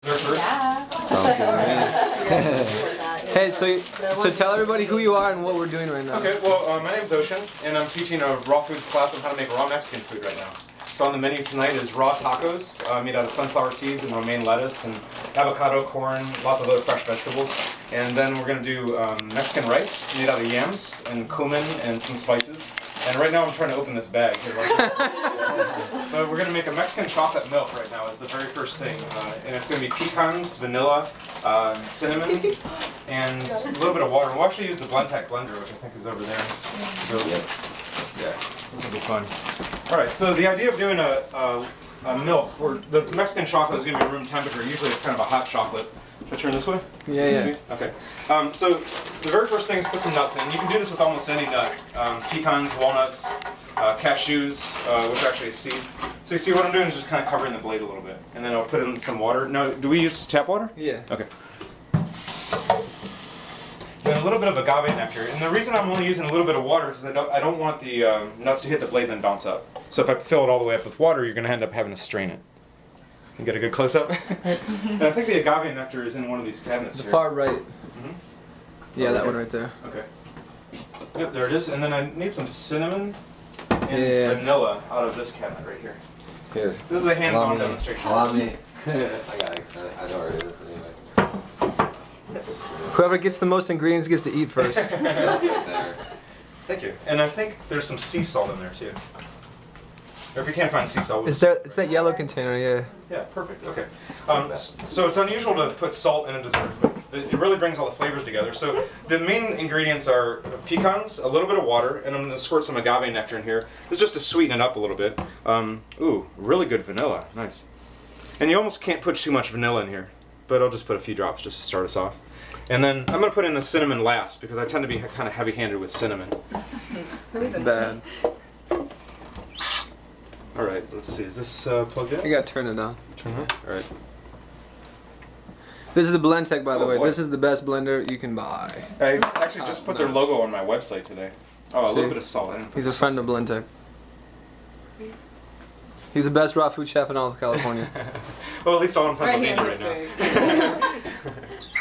Yeah. Sounds good. Hey, so tell everybody who you are and what we're doing right now. Okay, well, my name's Ocean, and I'm teaching a raw foods class on how to make raw Mexican food right now. So on the menu tonight is raw tacos made out of sunflower seeds and romaine lettuce and avocado, corn, lots of other fresh vegetables. And then we're going to do Mexican rice made out of yams and cumin and some spices. And right now I'm trying to open this bag here. But we're going to make a Mexican chocolate milk right now is the very first thing. And it's going to be pecans, vanilla, cinnamon, and a little bit of water. We'll actually use the Blendtech blender, which I think is over there. So, yeah, this will be fun. Alright, so the idea of doing a milk for the Mexican chocolate is going to be room temperature. Usually it's kind of a hot chocolate. Should I turn this way? Yeah. Okay. So the very first thing is put some nuts in. You can do this with almost any nut. Pecans, walnuts, cashews, which actually is seed. So you see what I'm doing is just kind of covering the blade a little bit. And then I'll put in some water. No, do we use tap water? Yeah. Okay. Then a little bit of agave nectar. And the reason I'm only using a little bit of water is I don't want the nuts to hit the blade and then bounce up. So if I fill it all the way up with water, you're going to end up having to strain it. You get a good close-up? And I think the agave nectar is in one of these cabinets The here. far right. Mm-hmm. Yeah, that one right there. Okay. Yep, there it is. And then I need some cinnamon and vanilla out of this cabinet right here. Here. This is a hands-on demonstration. Allow me. I got excited. I know already this anyway. Whoever gets the most ingredients gets to eat first. That's right there. Thank you. And I think there's some sea salt in there too. Or if you can't find sea salt, It's that yellow container, yeah. Yeah, perfect. Okay. So it's unusual to put salt in a dessert, but it really brings all the flavors together. So the main ingredients are pecans, a little bit of water, and I'm going to squirt some agave nectar in here. It's just to sweeten it up a little bit. Ooh, really good vanilla. Nice. And you almost can't put too much vanilla in here, but I'll just put a few drops just to start us off. And then I'm going to put in the cinnamon last because I tend to be kind of heavy-handed with cinnamon. It's bad. All right, let's see. Is this plugged in? You gotta turn it on. All right. This is the Blendtech, by the way. Boy. This is the best blender you can buy. I actually just put their logo on my website today. Oh, a little bit of salt. I didn't put He's a friend of Blendtech. He's the best raw food chef in all of California. Well, at least I'm in Pennsylvania right now.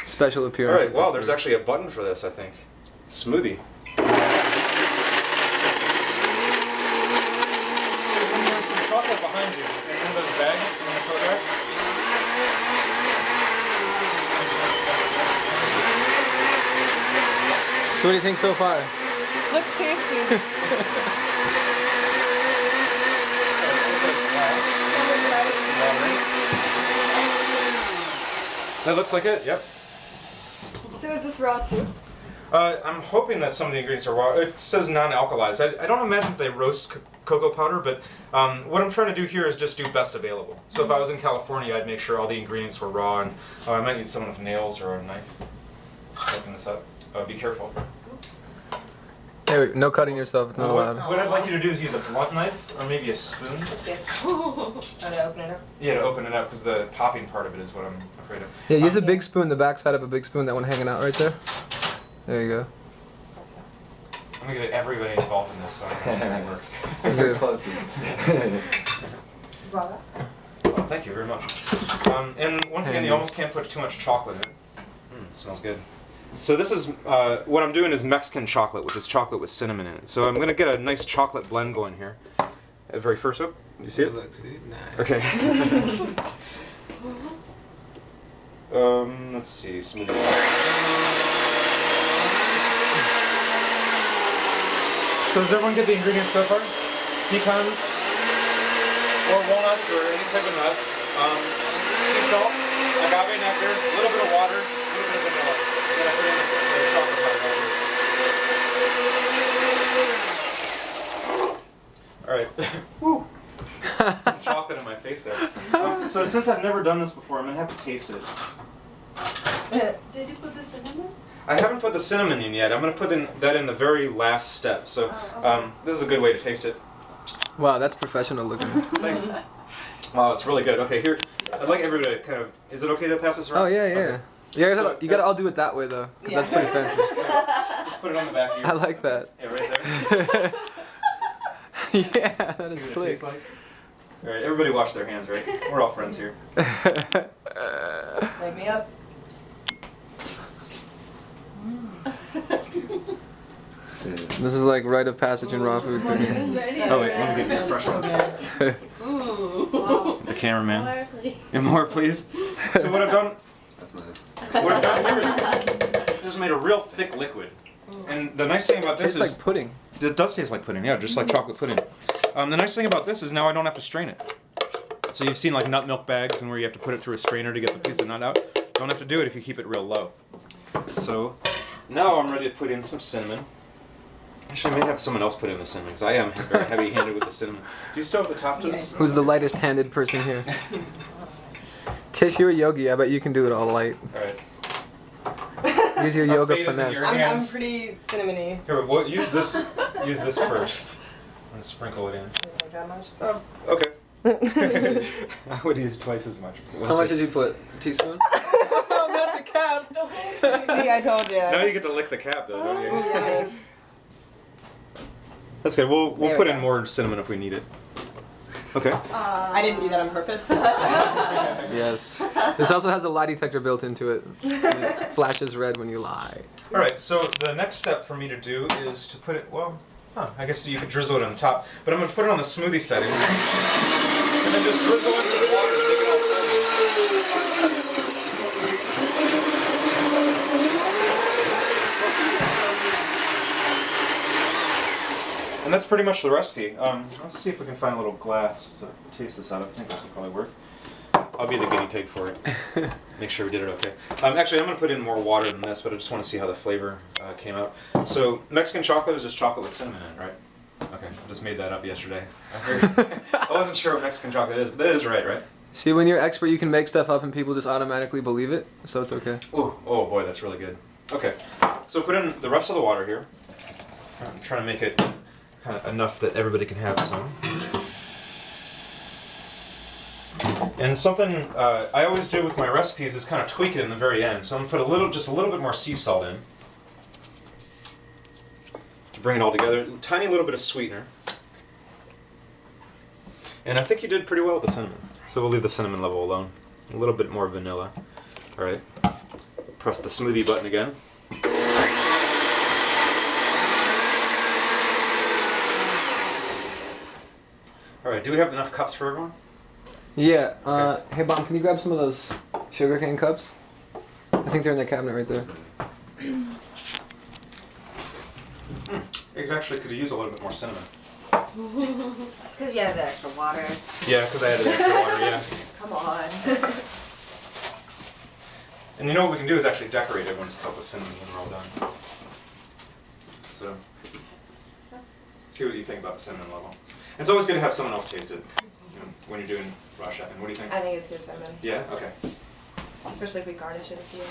Special appearance. All right. Wow, there's actually a button for this, I think. Smoothie. Chocolate behind you. In one of those bags in the coat rack. So what do you think so far? Looks tasty. That looks like it. Yep. So is this raw too? I'm hoping that some of the ingredients are raw. It says non-alkalized. I don't imagine that they roast cocoa powder, but what I'm trying to do here is just do best available. So if I was in California, I'd make sure all the ingredients were raw, and I might need someone with nails or a knife. Just open this up. Be careful. Oops. Hey, wait, no cutting yourself. It's not allowed. What I'd like you to do is use a blunt knife or maybe a spoon. That's good. Oh, to open it up? Yeah, to open it up, because the popping part of it is what I'm afraid of. Yeah, use a big spoon, the back side of a big spoon, that one hanging out right there. There you go. I'm going to get everybody involved in this so I can make it work. It's good. Closest. Raw. Well, thank you very much. And once again, you almost can't put too much chocolate in it. It smells good. So this is, what I'm doing is Mexican chocolate, which is chocolate with cinnamon in it. So I'm going to get a nice chocolate blend going here. Very first up. You see it? Looks nice. Okay. Let's see. Smoothie. So does everyone get the ingredients so far? Pecans, or walnuts, or any type of nut. Sea salt, agave nectar, a little bit of water, a little bit of vanilla. Then I put in the chocolate powder. All right. Woo. Some chocolate in my face there. So since I've never done this before, I'm gonna have to taste it. Did you put the cinnamon? I haven't put the cinnamon in yet. I'm going to put that in the very last step. So this is a good way to taste it. Wow, that's professional looking. Thanks. Wow, it's really good. Okay, here, I'd like everybody to kind of, is it okay to pass this around? Oh, yeah. Okay. You gotta all do it that way, though, because that's pretty fancy. So, just put it on the back of your... I like that. Yeah, right there. Yeah, that See is what it slick. tastes like? All right, everybody wash their hands, right? We're all friends here. Wake me up. This is like rite of passage in raw food cooking. Oh wait, let me get the fresh one. The cameraman. And more, please. So what I've done, That's nice. what I've done here is just made a real thick liquid. And the nice thing about this Tastes is like pudding. it does taste like pudding, yeah, just like chocolate pudding. The nice thing about this is now I don't have to strain it. So you've seen like nut milk bags and where you have to put it through a strainer to get the piece of nut out. Don't have to do it if you keep it real low. So now I'm ready to put in some cinnamon. Actually, I may have someone else put in the cinnamon because I am very heavy-handed with the cinnamon. Do you still have the top to this? Who's the lightest-handed person here? Tish, you're a yogi. I bet you can do it all light. All right. Use your How yoga fate is in finesse. your I'm hands. pretty cinnamony. Here, we'll use this. Use this first, and sprinkle it in. Like that much? Okay. I would use twice as much. We'll How much see. did you put? A teaspoon? Oh, not the cap. See, I told you. Now you get to lick the cap, though, don't you? Yummy. That's good. We'll There we put go. in more cinnamon if we need it. Okay. I didn't do that on purpose. Yes. This also has a lie detector built into it. It flashes red when you lie. All right. So the next step for me to do is to put it. Well, I guess you could drizzle it on top, but I'm going to put it on the smoothie setting, and then just drizzle into the water and make it all foamy. And that's pretty much the recipe. Let's see if we can find a little glass to taste this out of. I think this will probably work. I'll be the guinea pig for it. Make sure we did it okay. Actually, I'm going to put in more water than this, but I just want to see how the flavor came out. So Mexican chocolate is just chocolate with cinnamon in it, right? Okay, I just made that up yesterday. I wasn't sure what Mexican chocolate is, but that is right? See, when you're expert, you can make stuff up and people just automatically believe it, so it's okay. Ooh, oh boy, that's really good. Okay, so put in the rest of the water here. I'm trying to make it kind of enough that everybody can have some. And something I always do with my recipes is kind of tweak it in the very end. So I'm gonna put just a little bit more sea salt in to bring it all together. A tiny little bit of sweetener. And I think you did pretty well with the cinnamon. So we'll leave the cinnamon level alone. A little bit more vanilla. All right. Press the smoothie button again. All right. Do we have enough cups for everyone? Yeah. Okay. Hey, Bomb, can you grab some of those sugarcane cups? I think they're in the cabinet right there. You actually could use a little bit more cinnamon. It's because you had the extra water. Yeah, because I added extra water, yeah. Come on. And you know what we can do is actually decorate everyone's cup with cinnamon when we're all done. So, see what you think about the cinnamon level. It's always good to have someone else taste it, you know, when you're doing raw chefing. What do you think? I think it's good cinnamon. Yeah? Okay. Especially if we garnish it a few.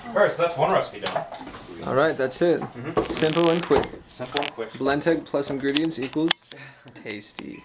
Alright, so that's one recipe done. Sweet. All right, that's it. Simple and quick. Simple and quick. Blendtech plus ingredients equals tasty.